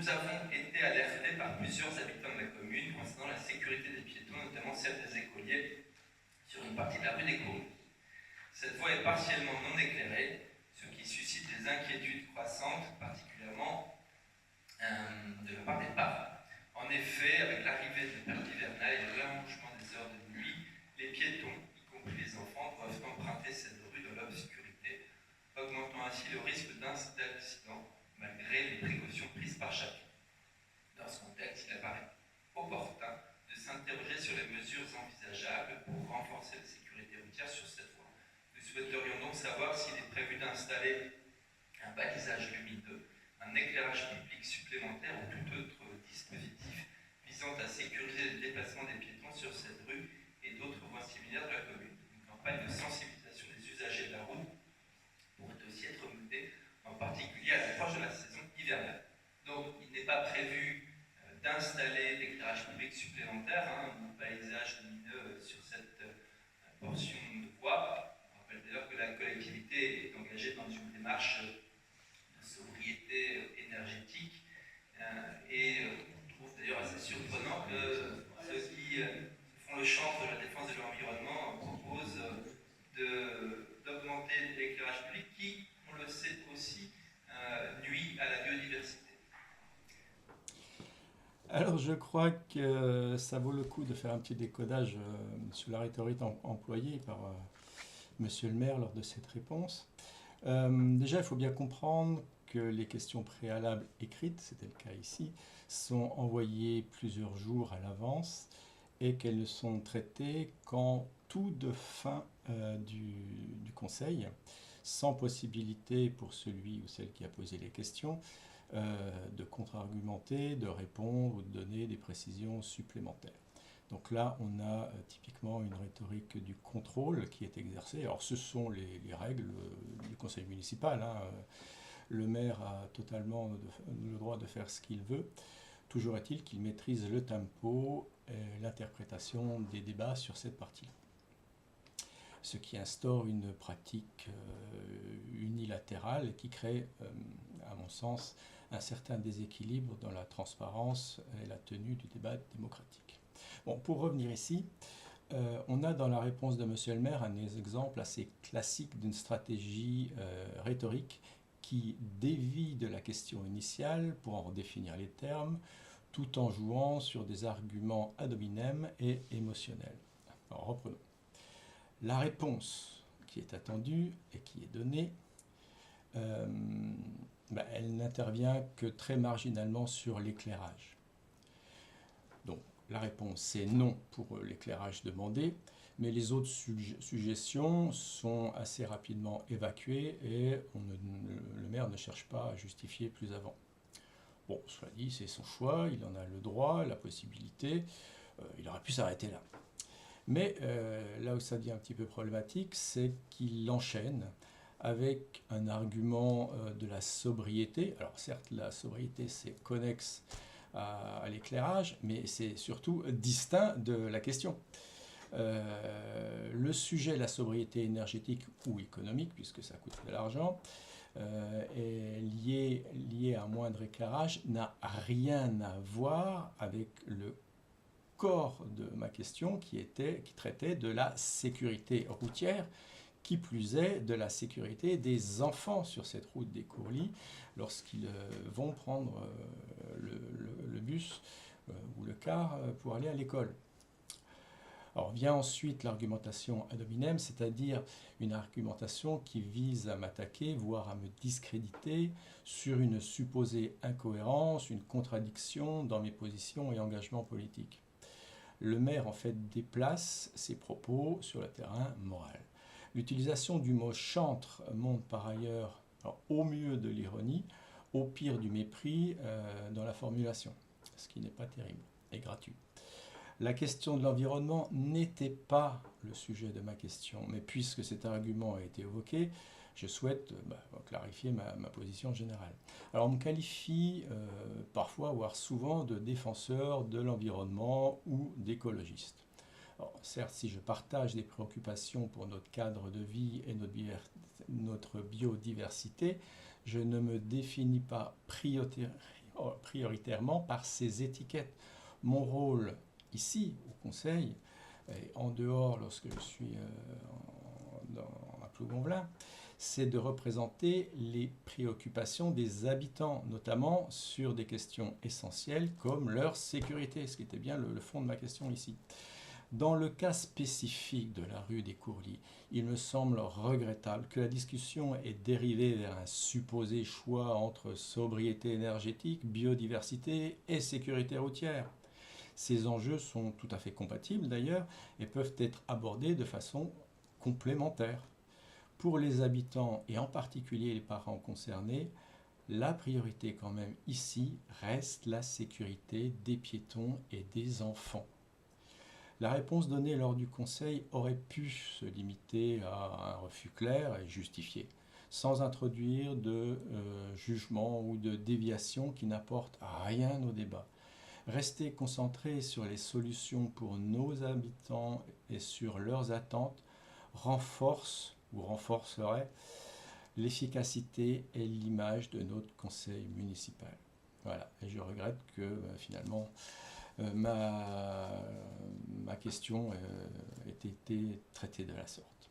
nous avons été alertés par plusieurs habitants de la commune concernant la sécurité des piétons, notamment celle des écoliers, sur une partie de la rue des Cours. Cette voie est partiellement non éclairée, ce qui suscite des inquiétudes croissantes, particulièrement de la part des parents. En effet, avec l'arrivée de la période hivernale et le rallongement des heures de nuit, les piétons, y compris les enfants, doivent emprunter cette rue dans l'obscurité, augmentant ainsi le risque d'accident malgré les précautions prises par chacun. Dans ce contexte, il apparaît opportun de s'interroger sur les mesures envisageables pour renforcer la sécurité routière sur cette voie. Nous souhaiterions donc savoir s'il est prévu d'installer un balisage lumineux, un éclairage public supplémentaire ou tout autre dispositif visant à sécuriser le déplacement des piétons sur cette rue et d'autres voies similaires de la commune. Une campagne de sensibilisation des usagers de la route pourrait aussi être menée, en particulier à l'approche de la saison hivernale. Donc, il n'est pas prévu d'installer d'éclairage public supplémentaire, un balisage lumineux sur cette portion de voie. On rappelle d'ailleurs que la collectivité est engagée dans une démarche de sobriété énergétique et on trouve d'ailleurs assez surprenant que ceux qui font le chantre de la défense de l'environnement proposent d'augmenter l'éclairage public qui, on le sait aussi, nuit à la biodiversité. Alors je crois que ça vaut le coup de faire un petit décodage sur la rhétorique employée par Monsieur le maire lors de cette réponse. Déjà, il faut bien comprendre que les questions préalables écrites, c'était le cas ici, sont envoyées plusieurs jours à l'avance et qu'elles ne sont traitées qu'en tout de fin du conseil, sans possibilité pour celui ou celle qui a posé les questions de contre-argumenter, de répondre ou de donner des précisions supplémentaires. Donc là, on a typiquement une rhétorique du contrôle qui est exercée. Alors ce sont les règles du conseil municipal. Le maire a totalement le droit de faire ce qu'il veut. Toujours est-il qu'il maîtrise le tempo et l'interprétation des débats sur cette partie-là. Ce qui instaure une pratique unilatérale qui crée, à mon sens, un certain déséquilibre dans la transparence et la tenue du débat démocratique. Bon, pour revenir ici, on a dans la réponse de Monsieur le maire un exemple assez classique d'une stratégie rhétorique qui dévie de la question initiale pour en redéfinir les termes, tout en jouant sur des arguments ad hominem et émotionnels. Alors reprenons. La réponse qui est attendue et qui est donnée, elle n'intervient que très marginalement sur l'éclairage. Donc la réponse c'est non pour l'éclairage demandé, mais les autres suggestions sont assez rapidement évacuées et le maire ne cherche pas à justifier plus avant. Bon, cela dit, c'est son choix, il en a le droit, la possibilité, il aurait pu s'arrêter là. Mais là où ça devient un petit peu problématique, c'est qu'il enchaîne avec un argument de la sobriété. Alors certes, la sobriété, c'est connexe à l'éclairage, mais c'est surtout distinct de la question. Le sujet de la sobriété énergétique ou économique, puisque ça coûte de l'argent, est lié à un moindre éclairage, n'a rien à voir avec le corps de ma question qui traitait de la sécurité routière, qui plus est de la sécurité des enfants sur cette route des Courlis lorsqu'ils vont prendre le bus ou le car pour aller à l'école. Alors vient ensuite l'argumentation ad hominem, c'est-à-dire une argumentation qui vise à m'attaquer, voire à me discréditer sur une supposée incohérence, une contradiction dans mes positions et engagements politiques. Le maire en fait déplace ses propos sur le terrain moral. L'utilisation du mot chantre montre par ailleurs, au mieux de l'ironie, au pire du mépris dans la formulation, ce qui n'est pas terrible et gratuit. La question de l'environnement n'était pas le sujet de ma question, mais puisque cet argument a été évoqué, je souhaite clarifier ma position générale. Alors on me qualifie parfois, voire souvent, de défenseur de l'environnement ou d'écologiste. Certes, si je partage des préoccupations pour notre cadre de vie et notre biodiversité, je ne me définis pas prioritairement par ces étiquettes. Mon rôle ici, au Conseil, et en dehors lorsque je suis à Plougonvelin, c'est de représenter les préoccupations des habitants, notamment sur des questions essentielles comme leur sécurité, ce qui était bien le fond de ma question ici. Dans le cas spécifique de la rue des Courlis, il me semble regrettable que la discussion ait dérivé vers un supposé choix entre sobriété énergétique, biodiversité et sécurité routière. Ces enjeux sont tout à fait compatibles d'ailleurs et peuvent être abordés de façon complémentaire. Pour les habitants et en particulier les parents concernés, la priorité quand même ici reste la sécurité des piétons et des enfants. La réponse donnée lors du Conseil aurait pu se limiter à un refus clair et justifié, sans introduire de jugement ou de déviation qui n'apportent rien au débat. Rester concentré sur les solutions pour nos habitants et sur leurs attentes renforce ou renforcerait l'efficacité et l'image de notre conseil municipal. Voilà, et je regrette que finalement ma question ait été traitée de la sorte.